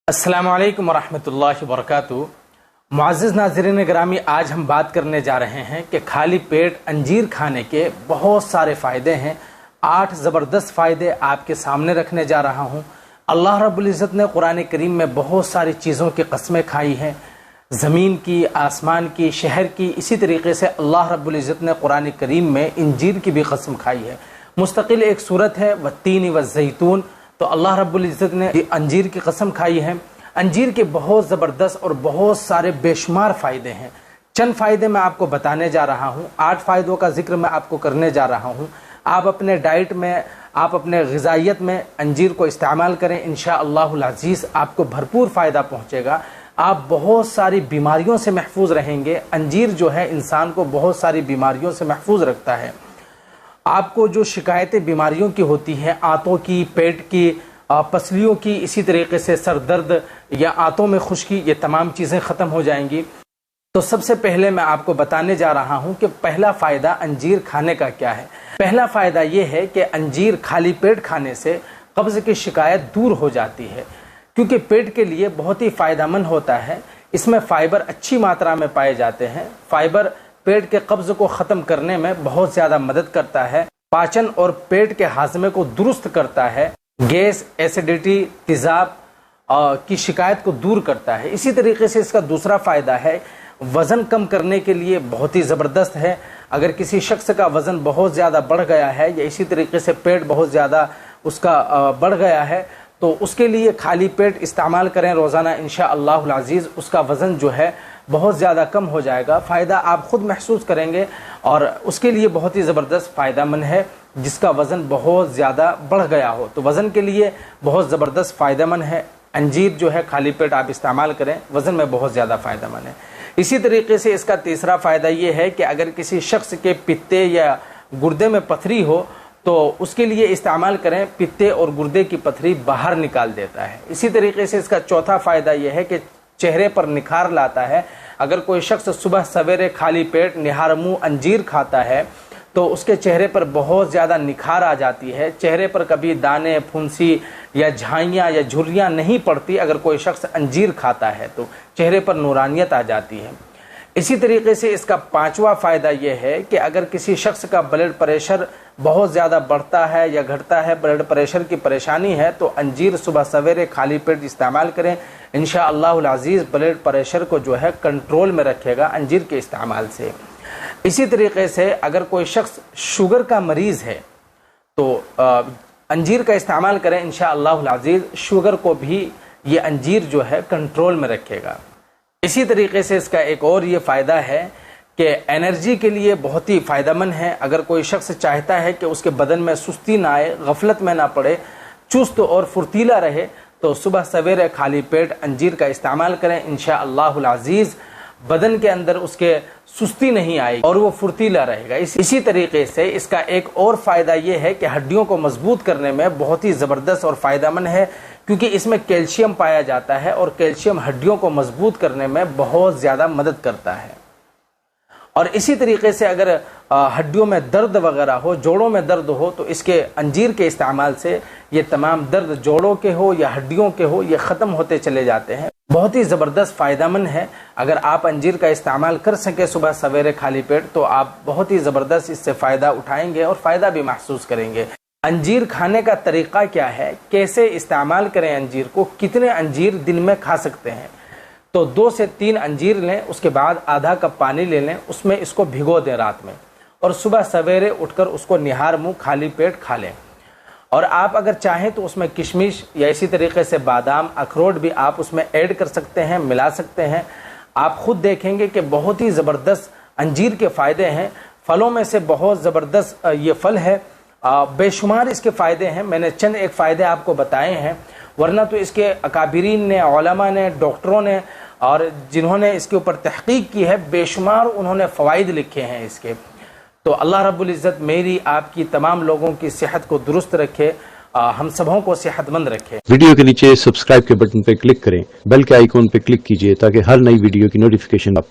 अस्सलामु अलैकुम वरहमतुल्लाहि वबरकातुहू। मुअज़्ज़िज़ नाज़रीन ग्रामी, आज हम बात करने जा रहे हैं कि खाली पेट अंजीर खाने के बहुत सारे फ़ायदे हैं। 8 ज़बरदस्त फ़ायदे आपके सामने रखने जा रहा हूँ। अल्लाह रब्बुल इज़्ज़त ने कुरान करीम में बहुत सारी चीज़ों की कस्में खाई हैं, ज़मीन की, आसमान की, शहर की। इसी तरीके से अल्लाह रब्बुल इज़्ज़त ने कुरान करीम में इंजीर की भी कसम खाई है। मुस्तकिल एक सूरत है वत्तीन वज़्ज़ैतून। तो अल्लाह रब्बुल इज़्ज़त ने अंजीर की कसम खाई है। अंजीर के बहुत ज़बरदस्त और बहुत सारे बेशुमार फ़ायदे हैं। चंद फ़ायदे मैं आपको बताने जा रहा हूँ। 8 फ़ायदों का जिक्र मैं आपको करने जा रहा हूँ। आप अपने डाइट में, आप अपने ग़िज़ाइयत में अंजीर को इस्तेमाल करें। इंशाअल्लाहुल अज़ीज़ आपको भरपूर फ़ायदा पहुँचेगा। आप बहुत सारी बीमारियों से महफूज रहेंगे। अंजीर जो है इंसान को बहुत सारी बीमारियों से महफूज रखता है। आपको जो शिकायतें बीमारियों की होती हैं, आंतों की, पेट की, पसलियों की, इसी तरीके से सर दर्द या आंतों में खुश्की, ये तमाम चीज़ें ख़त्म हो जाएंगी। तो सबसे पहले मैं आपको बताने जा रहा हूं कि पहला फ़ायदा अंजीर खाने का क्या है। पहला फ़ायदा ये है कि अंजीर खाली पेट खाने से कब्ज़ की शिकायत दूर हो जाती है, क्योंकि पेट के लिए बहुत ही फ़ायदेमंद होता है। इसमें फ़ाइबर अच्छी मात्रा में पाए जाते हैं। फ़ाइबर पेट के कब्ज़ को ख़त्म करने में बहुत ज़्यादा मदद करता है। पाचन और पेट के हाजमे को दुरुस्त करता है। गैस, एसिडिटी, तेज़ाब की शिकायत को दूर करता है। इसी तरीके से इसका दूसरा फ़ायदा है, वज़न कम करने के लिए बहुत ही ज़बरदस्त है। अगर किसी शख्स का वज़न बहुत ज़्यादा बढ़ गया है या इसी तरीके से पेट बहुत ज़्यादा उसका बढ़ गया है, तो उसके लिए खाली पेट इस्तेमाल करें रोज़ाना। इंशाअल्लाहुल अज़ीज़ उसका वज़न जो है बहुत ज़्यादा कम हो जाएगा। फ़ायदा आप ख़ुद महसूस करेंगे और उसके लिए बहुत ही ज़बरदस्त फ़ायदेमंद है। जिसका वज़न बहुत ज़्यादा बढ़ गया हो तो वज़न के लिए बहुत ज़बरदस्त फ़ायदेमंद है। अंजीर जो है खाली पेट आप इस्तेमाल करें, वज़न में बहुत ज़्यादा फ़ायदेमंद है। इसी तरीके से इसका तीसरा फ़ायदा ये है कि अगर किसी शख्स के पित्ते या गुर्दे में पथरी हो तो उसके लिए इस्तेमाल करें। पित्ते और गुर्दे की पथरी बाहर निकाल देता है। इसी तरीके से इसका चौथा फ़ायदा यह है कि चेहरे पर निखार लाता है। अगर कोई शख्स सुबह सवेरे खाली पेट निहार मुँह अंजीर खाता है तो उसके चेहरे पर बहुत ज़्यादा निखार आ जाती है। चेहरे पर कभी दाने, फुंसी या झाइयाँ या झुर्रियाँ नहीं पड़ती। अगर कोई शख्स अंजीर खाता है तो चेहरे पर नूरानियत आ जाती है। इसी तरीके से इसका पांचवा फ़ायदा यह है कि अगर किसी शख्स का ब्लड प्रेशर बहुत ज़्यादा बढ़ता है या घटता है, ब्लड प्रेशर की परेशानी है, तो अंजीर सुबह सवेरे खाली पेट इस्तेमाल करें। इंशाअल्लाहुल अज़ीज़ ब्लड प्रेशर को जो है कंट्रोल में रखेगा अंजीर के इस्तेमाल से। इसी तरीके से अगर कोई शख्स शुगर का मरीज़ है तो अंजीर का इस्तेमाल करें। इंशाअल्लाहुल अज़ीज़ शुगर को भी ये अंजीर जो है कंट्रोल में रखेगा। इसी तरीके से इसका एक और ये फ़ायदा है कि एनर्जी के लिए बहुत ही फ़ायदेमंद है। अगर कोई शख्स चाहता है कि उसके बदन में सुस्ती ना आए, गफलत में ना पड़े, चुस्त और फुर्तीला रहे, तो सुबह सवेरे खाली पेट अंजीर का इस्तेमाल करें। इंशाअल्लाहुल अज़ीज़ बदन के अंदर उसके सुस्ती नहीं आएगी और वो फुर्तीला रहेगा। इसी तरीके से इसका एक और फ़ायदा ये है कि हड्डियों को मजबूत करने में बहुत ही ज़बरदस्त और फ़ायदेमंद है, क्योंकि इसमें कैल्शियम पाया जाता है और कैल्शियम हड्डियों को मजबूत करने में बहुत ज़्यादा मदद करता है। और इसी तरीके से अगर हड्डियों में दर्द वगैरह हो, जोड़ों में दर्द हो, तो इसके अंजीर के इस्तेमाल से ये तमाम दर्द जोड़ों के हो या हड्डियों के हो, ये ख़त्म होते चले जाते हैं। बहुत ही ज़बरदस्त फ़ायदेमंद है। अगर आप अंजीर का इस्तेमाल कर सके सुबह सवेरे खाली पेट, तो आप बहुत ही ज़बरदस्त इससे फ़ायदा उठाएंगे और फ़ायदा भी महसूस करेंगे। अंजीर खाने का तरीक़ा क्या है, कैसे इस्तेमाल करें अंजीर को, कितने अंजीर दिन में खा सकते हैं? तो 2 से 3 अंजीर लें, उसके बाद आधा कप पानी ले लें, उसमें इसको भिगो दें रात में, और सुबह सवेरे उठकर उसको निहार मुँह खाली पेट खा लें। और आप अगर चाहें तो उसमें किशमिश या इसी तरीके से बादाम, अखरोट भी आप उसमें ऐड कर सकते हैं, मिला सकते हैं। आप खुद देखेंगे कि बहुत ही ज़बरदस्त अंजीर के फ़ायदे हैं। फलों में से बहुत ज़बरदस्त ये फल है, बेशुमार इसके फ़ायदे हैं। मैंने चंद एक फ़ायदे आपको बताए हैं, वरना तो इसके अकाबिरीन ने, उलमा ने, डॉक्टरों ने और जिन्होंने इसके ऊपर तहक़ीक़ की है, बेशुमार उन्होंने फ़वाइद लिखे हैं इसके। तो अल्लाह रब्बुल इज़्ज़त मेरी आपकी तमाम लोगों की सेहत को दुरुस्त रखे, हम सबों को सेहतमंद रखे। वीडियो के नीचे सब्सक्राइब के बटन पर क्लिक करें, बेल के आइकॉन पर क्लिक कीजिए ताकि हर नई वीडियो की नोटिफिकेशन